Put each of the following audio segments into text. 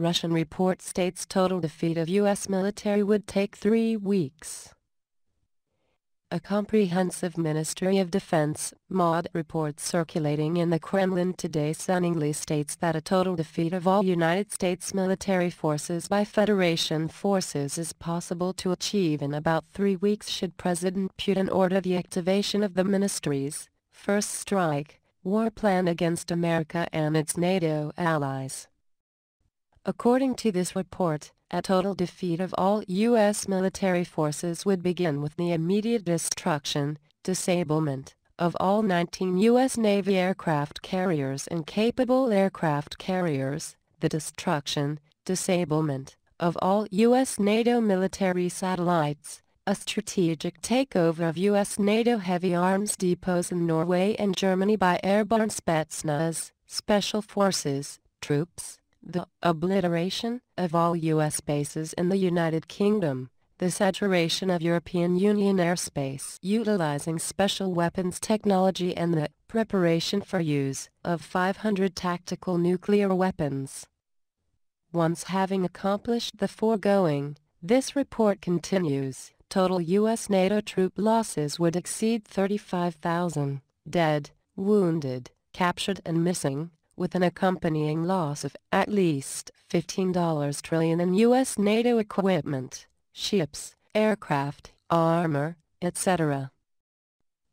Russian report states total defeat of U.S. military would take 3 weeks. A comprehensive Ministry of Defense (MOD) report circulating in the Kremlin today stunningly states that a total defeat of all United States military forces by Federation forces is possible to achieve in about 3 weeks should President Putin order the activation of the ministry's first strike war plan against America and its NATO allies. According to this report, a total defeat of all U.S. military forces would begin with the immediate destruction, disablement, of all 19 U.S. Navy aircraft carriers and capable aircraft carriers, the destruction, disablement, of all U.S. NATO military satellites, a strategic takeover of U.S. NATO heavy arms depots in Norway and Germany by airborne Spetsnaz, special forces, troops, the obliteration of all U.S. bases in the United Kingdom, the saturation of European Union airspace utilizing special weapons technology and the preparation for use of 500 tactical nuclear weapons. Once having accomplished the foregoing, this report continues, total U.S. NATO troop losses would exceed 35,000, dead, wounded, captured and missing, with an accompanying loss of at least $15 trillion in U.S. NATO equipment, ships, aircraft, armor, etc.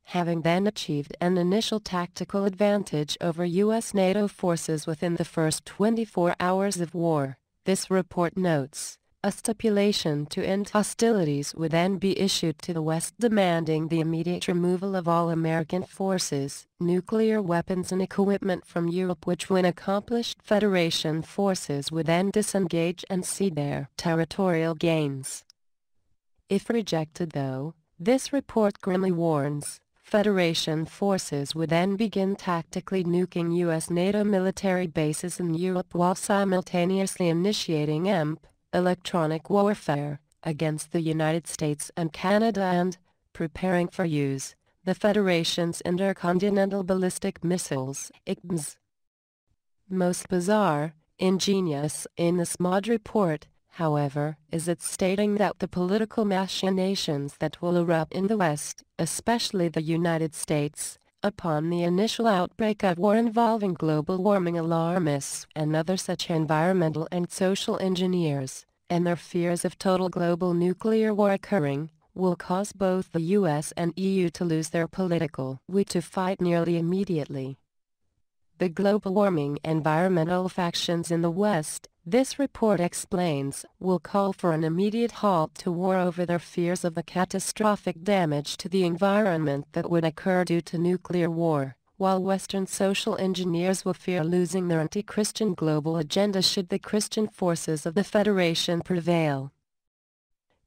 Having then achieved an initial tactical advantage over U.S. NATO forces within the first 24 hours of war, this report notes, a stipulation to end hostilities would then be issued to the West demanding the immediate removal of all American forces, nuclear weapons and equipment from Europe, which when accomplished Federation forces would then disengage and cede their territorial gains. If rejected though, this report grimly warns, Federation forces would then begin tactically nuking U.S. NATO military bases in Europe while simultaneously initiating electronic warfare against the United States and Canada and preparing for use the Federation's intercontinental ballistic missiles (ICBMs). Most bizarre, ingenious in this MOD report, however, is its stating that the political machinations that will erupt in the West, especially the United States, upon the initial outbreak of war involving global warming alarmists and other such environmental and social engineers, and their fears of total global nuclear war occurring, will cause both the US and EU to lose their political will to fight nearly immediately. The global warming environmental factions in the West, this report explains, will call for an immediate halt to war over their fears of the catastrophic damage to the environment that would occur due to nuclear war, while Western social engineers will fear losing their anti-Christian global agenda should the Christian forces of the Federation prevail.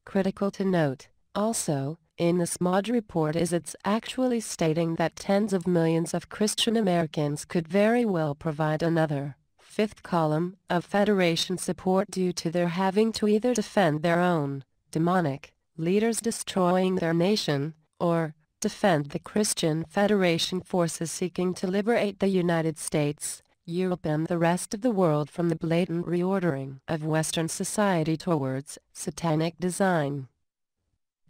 Critical to note, also, in this MOD report is it's actually stating that tens of millions of Christian Americans could very well provide another fifth column of Federation support due to their having to either defend their own demonic leaders destroying their nation, or defend the Christian Federation forces seeking to liberate the United States, Europe and the rest of the world from the blatant reordering of Western society towards satanic design.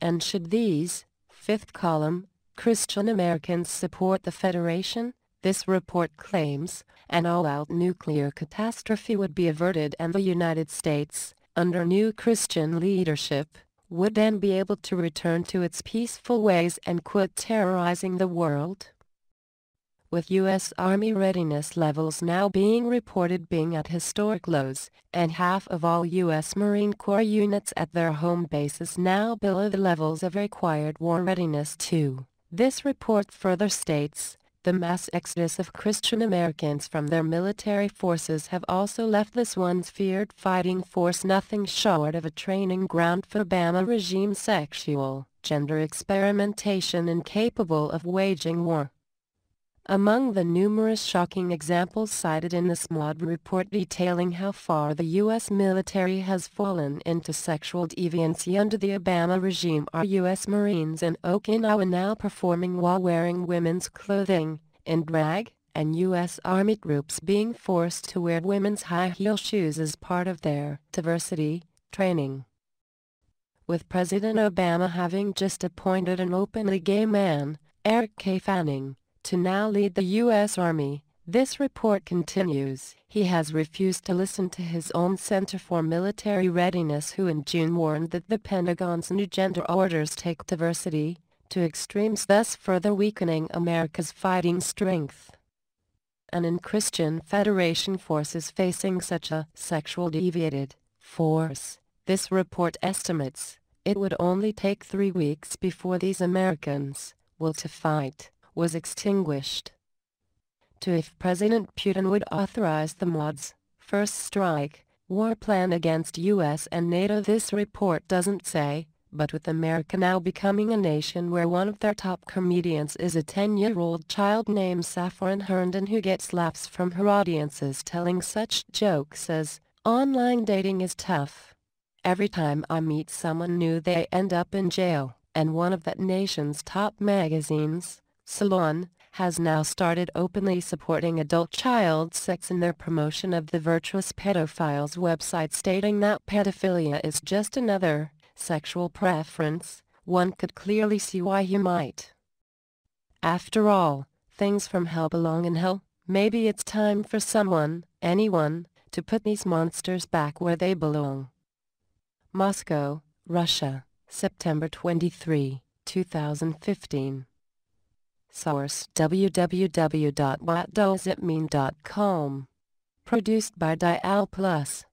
And should these, fifth column, Christian Americans support the Federation, this report claims, an all-out nuclear catastrophe would be averted and the United States, under new Christian leadership, would then be able to return to its peaceful ways and quit terrorizing the world. With U.S. Army readiness levels now being reported being at historic lows, and half of all U.S. Marine Corps units at their home bases now below the levels of required war readiness too, this report further states, the mass exodus of Christian Americans from their military forces have also left this once feared fighting force nothing short of a training ground for Obama regime sexual, gender experimentation incapable of waging war. Among the numerous shocking examples cited in this MOD report detailing how far the U.S. military has fallen into sexual deviancy under the Obama regime are U.S. Marines in Okinawa now performing while wearing women's clothing, in drag, and U.S. Army groups being forced to wear women's high-heel shoes as part of their diversity training. With President Obama having just appointed an openly gay man, Eric K. Fanning, to now lead the U.S. Army, this report continues. He has refused to listen to his own Center for Military Readiness, who in June warned that the Pentagon's new gender orders take diversity to extremes, thus further weakening America's fighting strength. And in Christian Federation forces facing such a sexual deviated force, this report estimates it would only take 3 weeks before these Americans' will to fight was extinguished. If President Putin would authorize the MOD's first strike war plan against U.S. and NATO, this report doesn't say, but with America now becoming a nation where one of their top comedians is a 10-year-old child named Saffron Herndon, who gets laughs from her audiences telling such jokes as, "Online dating is tough. Every time I meet someone new they end up in jail," and one of that nation's top magazines, Salon, has now started openly supporting adult child sex in their promotion of the virtuous pedophiles website, stating that pedophilia is just another sexual preference. One could clearly see why you might. After all, things from hell belong in hell. Maybe it's time for someone, anyone, to put these monsters back where they belong. Moscow, Russia, September 23, 2015. Source: www.whatdoesitmean.com. Produced by Dial Plus.